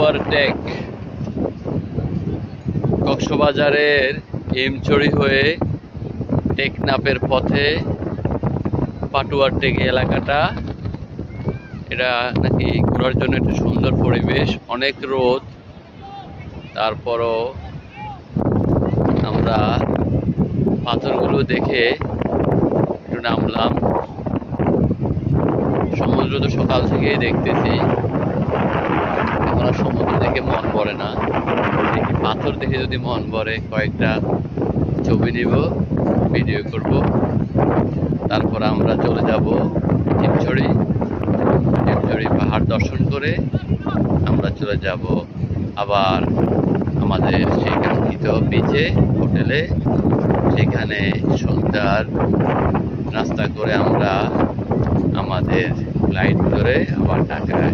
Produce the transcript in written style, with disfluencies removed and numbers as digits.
Patuar take কক্সবাজারের এমচড়ি হয়ে টেকনাফের পথে পাটুয়ার টেক এলাকাটা। এটা নাকি ঘোরার জন্য একটা সুন্দর পরিবেশ, অনেক রোদ। তারপরও আমরা পাথরগুলো দেখে একটু নামলাম। সমুদ্র তো সকাল থেকেই দেখতেছি, এখন আর সমুদ্র দেখে মন ভরে না। দেখি পাথর দেখে যদি মন ভরে, কয়েকটা ছবি নিব, ভিডিও করব। তারপর আমরা চলে যাব টিপছড়ি পাহাড় দর্শন করে আমরা চলে যাব আবার আমাদের সেই কাঙ্ক্ষিত বিচে, হোটেলে। সেখানে সন্ধ্যার নাস্তা করে আমরা আমাদের ফ্লাইট ধরে আবার ঢাকায়